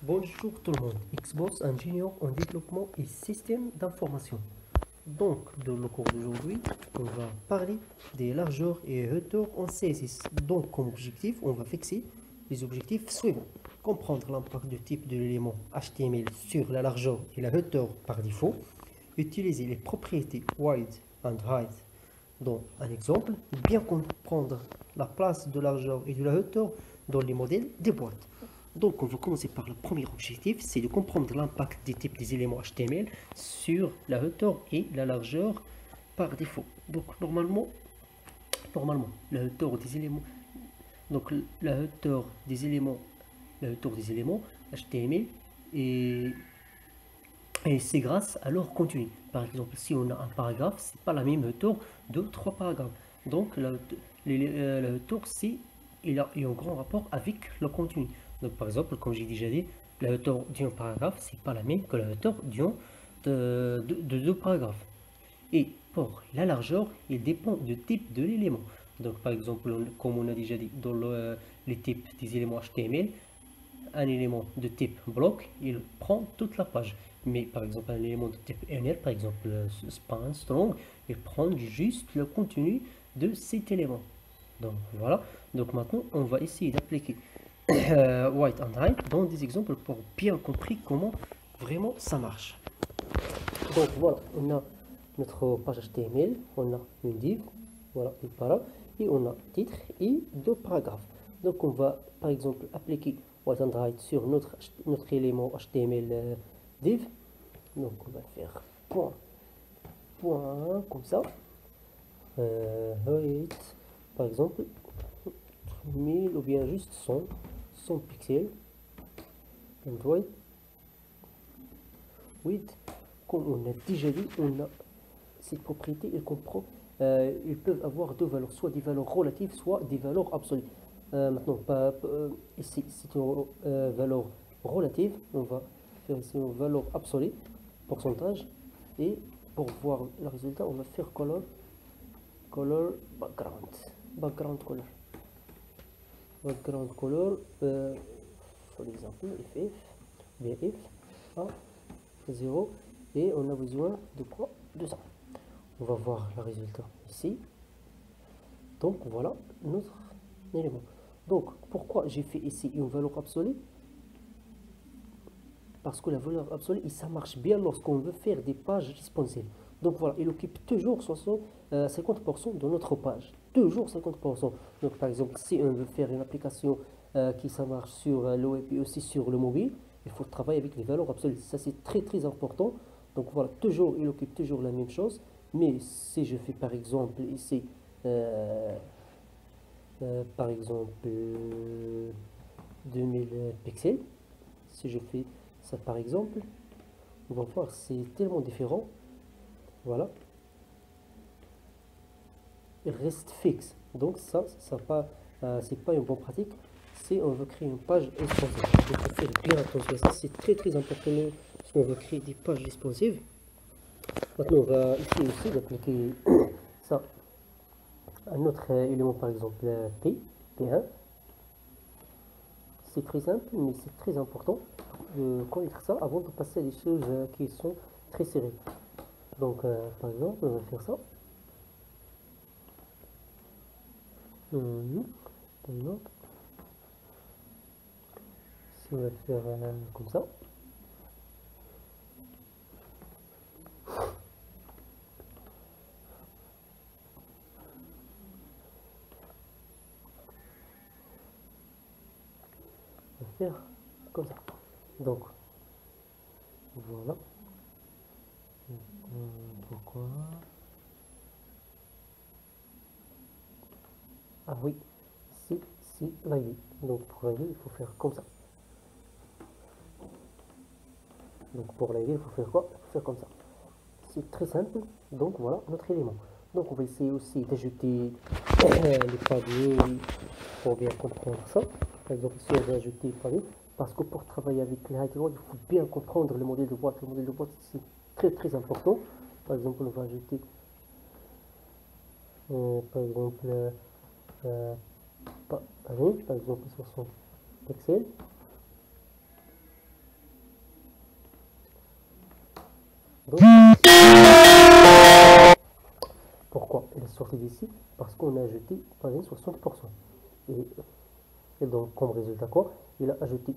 Bonjour tout le monde, Xbox ingénieur en développement et système d'information. Donc, dans le cours d'aujourd'hui, on va parler des largeurs et hauteurs en CSS. Donc, comme objectif, on va fixer les objectifs suivants. Comprendre l'impact du type de l'élément HTML sur la largeur et la hauteur par défaut. Utiliser les propriétés width and height dans un exemple. Bien comprendre la place de largeur et de la hauteur dans les modèles des boîtes. Donc, on va commencer par le premier objectif, c'est de comprendre l'impact des types des éléments HTML sur la hauteur et la largeur par défaut. Donc, normalement la hauteur des éléments, donc la hauteur des éléments HTML et c'est grâce à leur contenu. Par exemple, si on a un paragraphe, c'est pas la même hauteur de trois paragraphes. Donc, la hauteur, il a un grand rapport avec le contenu. Donc, par exemple, comme j'ai déjà dit, la hauteur d'un paragraphe, c'est pas la même que la hauteur de deux paragraphes. Et pour la largeur, il dépend du type de l'élément. Donc, par exemple, comme on a déjà dit dans les types des éléments HTML, un élément de type bloc, il prend toute la page. Mais par exemple, un élément de type NR, par exemple span, strong, il prend juste le contenu de cet élément. Donc voilà. Donc maintenant, on va essayer d'appliquer white and height dans des exemples pour bien comprendre comment vraiment ça marche. Donc voilà, on a notre page HTML, on a une div, voilà, une para, et on a titre et deux paragraphes. Donc on va par exemple appliquer white and height sur notre élément HTML div. Donc on va faire point, comme ça. Height, par exemple, 1000 ou bien juste 100 pixels. And width, comme on a déjà dit, on a cette propriété, il comprend, ils peuvent avoir deux valeurs, soit des valeurs relatives, soit des valeurs absolues. Maintenant, ici, c'est une valeur relative, on va faire ici une valeur absolue, pourcentage, et pour voir le résultat, on va faire color background color, par exemple, if a 0, et on a besoin de quoi? De ça. On va voir le résultat ici. Donc voilà notre élément. Donc pourquoi j'ai fait ici une valeur absolue? Parce que la valeur absolue, ça marche bien lorsqu'on veut faire des pages responsives. Donc voilà, il occupe toujours 50% de notre page. Toujours 50%. Donc par exemple, si on veut faire une application qui ça marche sur le web et aussi sur le mobile, il faut travailler avec les valeurs absolues. Ça c'est très très important. Donc voilà, toujours, il occupe toujours la même chose. Mais si je fais par exemple ici, par exemple 2000 pixels, si je fais ça par exemple, on va voir c'est tellement différent. Voilà, il reste fixe. Donc ça c'est pas une bonne pratique si on veut créer une page responsive. Il faut faire bien attention à ça, c'est très très important si on veut créer des pages responsives. Maintenant on va essayer aussi d'appliquer ça à un autre élément, par exemple P1. C'est très simple, mais c'est très important de connaître ça avant de passer à des choses qui sont très serrées. Donc, par exemple, on va faire ça. Par exemple, si on va faire comme ça. On va faire comme ça. Donc, voilà. Pourquoi? Ah oui, si, l'ID. Donc, pour l'ID, il faut faire comme ça. Donc, pour l'ID, il faut faire quoi? Il faut faire comme ça. C'est très simple. Donc, voilà notre élément. Donc, on va essayer aussi d'ajouter les paliers pour bien comprendre ça. Par exemple, ici, on va ajouter les paliers. Parce que pour travailler avec les height, il faut bien comprendre le modèle de boîte. Le modèle de boîte, c'est très très important. Par exemple, on va ajouter, par exemple, par exemple 60 pixels. Donc, pourquoi il est sorti d'ici? Parce qu'on a ajouté par exemple 60%. Et donc, comme résultat quoi? Il a ajouté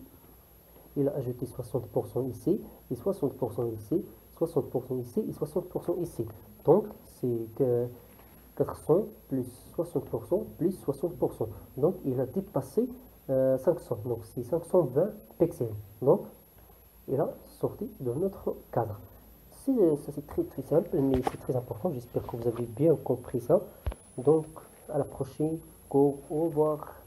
60% ici, et 60% ici, 60% ici, et 60% ici. Donc, c'est que 400 plus 60% plus 60%. Donc, il a dépassé 500. Donc, c'est 520 pixels. Donc, il a sorti de notre cadre. Ça, c'est très très simple, mais c'est très important. J'espère que vous avez bien compris ça. Donc, à la prochaine. Au revoir.